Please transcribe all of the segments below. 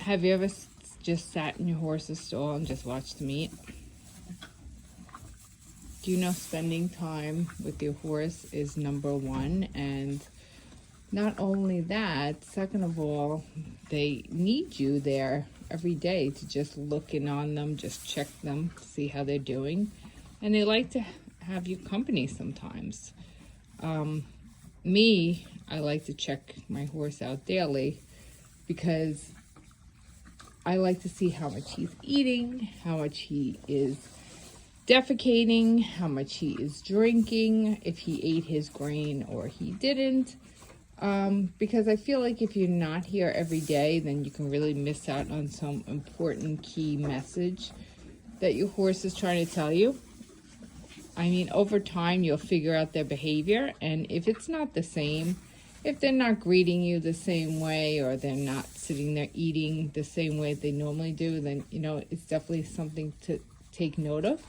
Have you ever just sat in your horse's stall and just watched them eat? Do you know spending time with your horse is number one? And not only that, second of all, they need you there every day to just look in on them, just check them, see how they're doing. And they like to have you company sometimes. I like to check my horse out daily because I like to see how much he's eating, how much he is defecating, how much he is drinking, if he ate his grain or he didn't. Because I feel like if you're not here every day, then you can really miss out on some important key message that your horse is trying to tell you. I mean, over time, you'll figure out their behavior, and if it's not the same, if they're not greeting you the same way, or they're not sitting there eating the same way they normally do, then, it's definitely something to take note of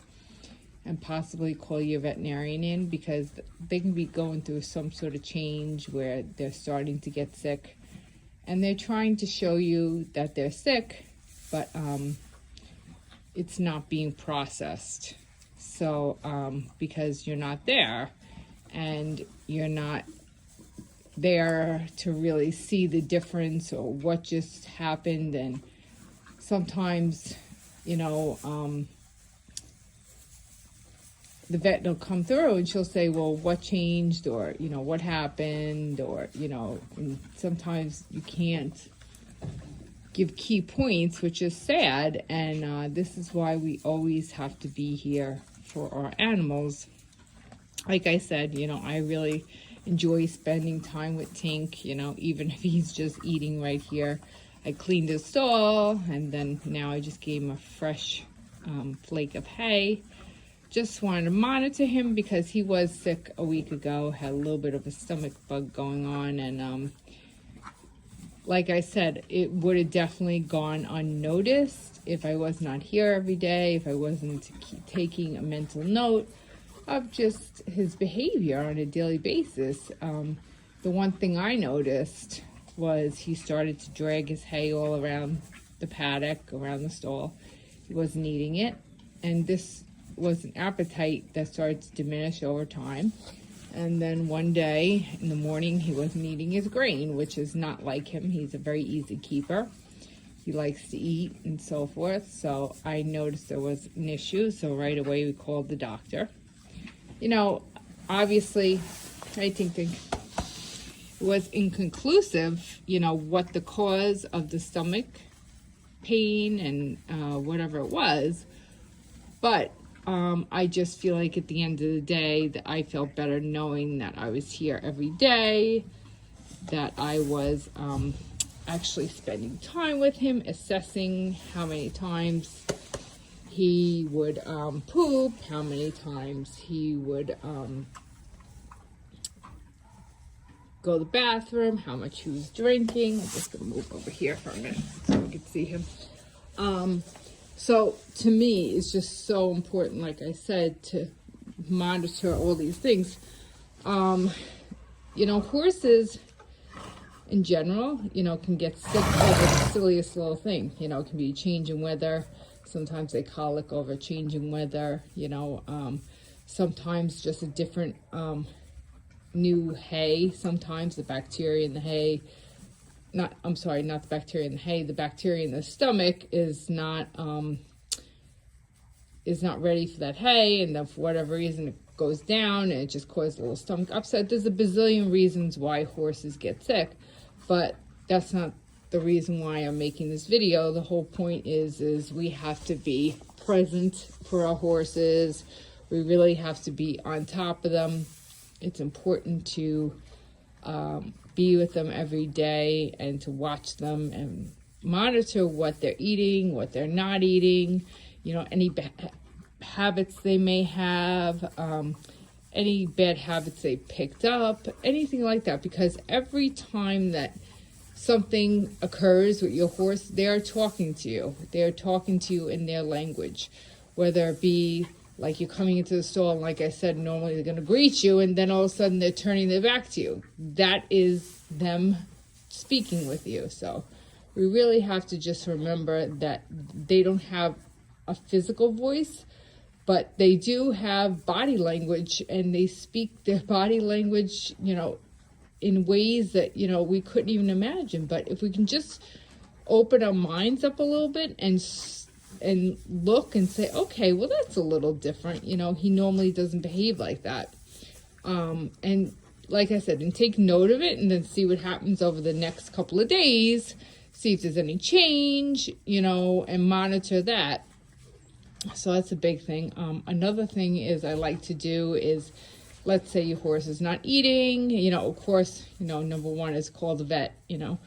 and possibly call your veterinarian in, because they can be going through some sort of change where they're starting to get sick, and they're trying to show you that they're sick, but it's not being processed. So, because you're not there, and you're not there to really see the difference or what just happened, and sometimes, the vet will come through and she'll say, well, what changed, or, what happened, or, and sometimes you can't give key points, which is sad, and this is why we always have to be here for our animals. Like I said, I really enjoy spending time with Tink, even if he's just eating right here. I cleaned his stall, and then now I just gave him a fresh flake of hay. Just wanted to monitor him because he was sick a week ago, had a little bit of a stomach bug going on, and like I said, it would have definitely gone unnoticed if I was not here every day, if I wasn't taking a mental note of just his behavior on a daily basis. The one thing I noticed was he started to drag his hay all around the paddock, around the stall. He wasn't eating it, and this was an appetite that started to diminish over time. And then one day in the morning, he wasn't eating his grain, which is not like him. He's a very easy keeper. He likes to eat and so forth. So I noticed there was an issue. So right away we called the doctor. Obviously, I think it was inconclusive, what the cause of the stomach pain and whatever it was. But I just feel like at the end of the day that I felt better knowing that I was here every day, that I was actually spending time with him, assessing how many times he would poop, how many times he would go to the bathroom, how much he was drinking. I'm just going to move over here for a minute so we can see him. So to me, it's just so important, like I said, to monitor all these things. Horses in general, can get sick over the silliest little thing. It can be a change in weather. Sometimes they colic over changing weather, sometimes just a different new hay. Sometimes the bacteria in the hay, not the bacteria in the hay, the bacteria in the stomach is not ready for that hay, and then for whatever reason it goes down and it just causes a little stomach upset. There's a bazillion reasons why horses get sick, but that's not the reason why I'm making this video. The whole point is we have to be present for our horses. We really have to be on top of them. It's important to be with them every day and to watch them and monitor what they're eating, what they're not eating, any bad habits they may have, any bad habits they picked up, anything like that, because every time that something occurs with your horse, they're talking to you. They're talking to you in their language, whether it be like you're coming into the stall, and like I said, normally they're going to greet you, and then all of a sudden they're turning their back to you. That is them speaking with you. So we really have to just remember that they don't have a physical voice, but they do have body language, and they speak their body language, you know, in ways that, you know, we couldn't even imagine. But if we can just open our minds up a little bit and look and say, okay, well, that's a little different. You know, he normally doesn't behave like that. And like I said, and take note of it, and then see what happens over the next couple of days, see if there's any change, you know, and monitor that. So that's a big thing. Another thing is I like to do is, let's say your horse is not eating, you know, of course, you know, number one is call the vet, you know,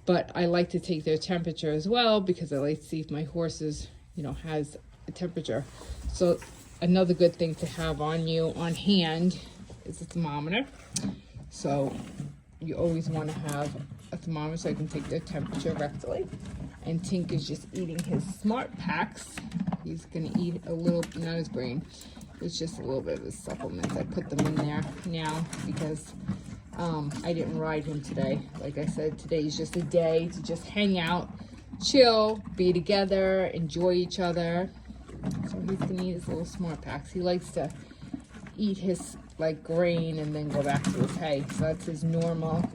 but I like to take their temperature as well, because I like to see if my horse is, you know, has a temperature. So another good thing to have on you on hand is a thermometer. So you always want to have a thermometer so I can take their temperature rectally. And Tink is just eating his Smart Packs. He's gonna eat a little, not his grain, it's just a little bit of his supplements. I put them in there now because I didn't ride him today. Like I said, today's just a day to just hang out, chill, be together, enjoy each other. So he's gonna eat his little Smart Packs. He likes to eat his like grain and then go back to his hay. So that's his normal.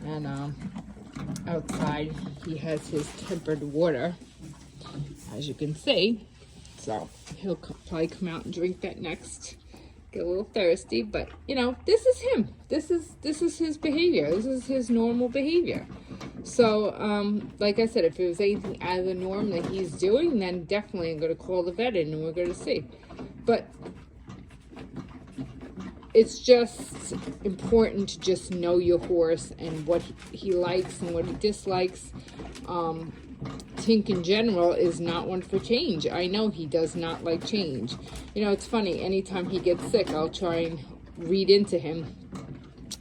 And outside he has his tempered water, as you can see. So he'll probably come out and drink that next. Get a little thirsty, but you know, this is him. This is his behavior. This is his normal behavior. So like I said, if it was anything out of the norm that he's doing, then definitely I'm going to call the vet in and we're going to see. But it's just important to just know your horse and what he likes and what he dislikes. Tink in general is not one for change. I know he does not like change. You know, it's funny, anytime he gets sick, I'll try and read into him.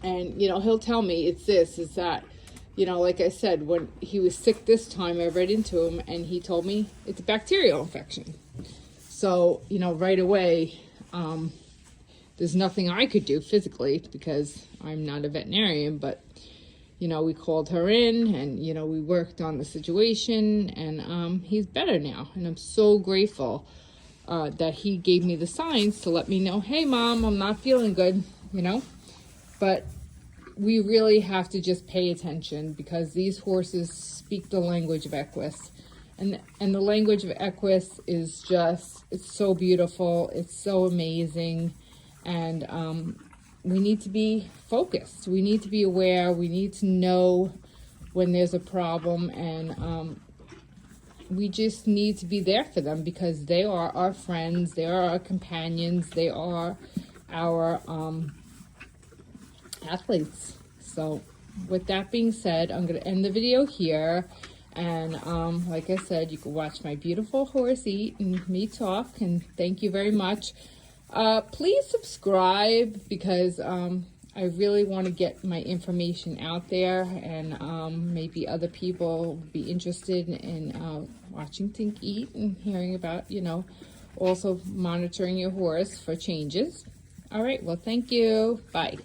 And, you know, he'll tell me it's this, it's that. You know, like I said, when he was sick this time, I read into him and he told me it's a bacterial infection. So, you know, right away, there's nothing I could do physically because I'm not a veterinarian, but, you know, we called her in and, you know, we worked on the situation and he's better now. And I'm so grateful that he gave me the signs to let me know, hey, Mom, I'm not feeling good, you know. But we really have to just pay attention because these horses speak the language of Equus. And the language of Equus is just, it's so beautiful. It's so amazing. And we need to be focused. We need to be aware. We need to know when there's a problem. And we just need to be there for them because they are our friends. They are our companions. They are our athletes. So with that being said, I'm going to end the video here. And like I said, you can watch my beautiful horse eat and me talk. And thank you very much. Please subscribe because I really want to get my information out there, and maybe other people will be interested in watching Tink eat and hearing about, you know, also monitoring your horse for changes. All right, well, thank you. Bye.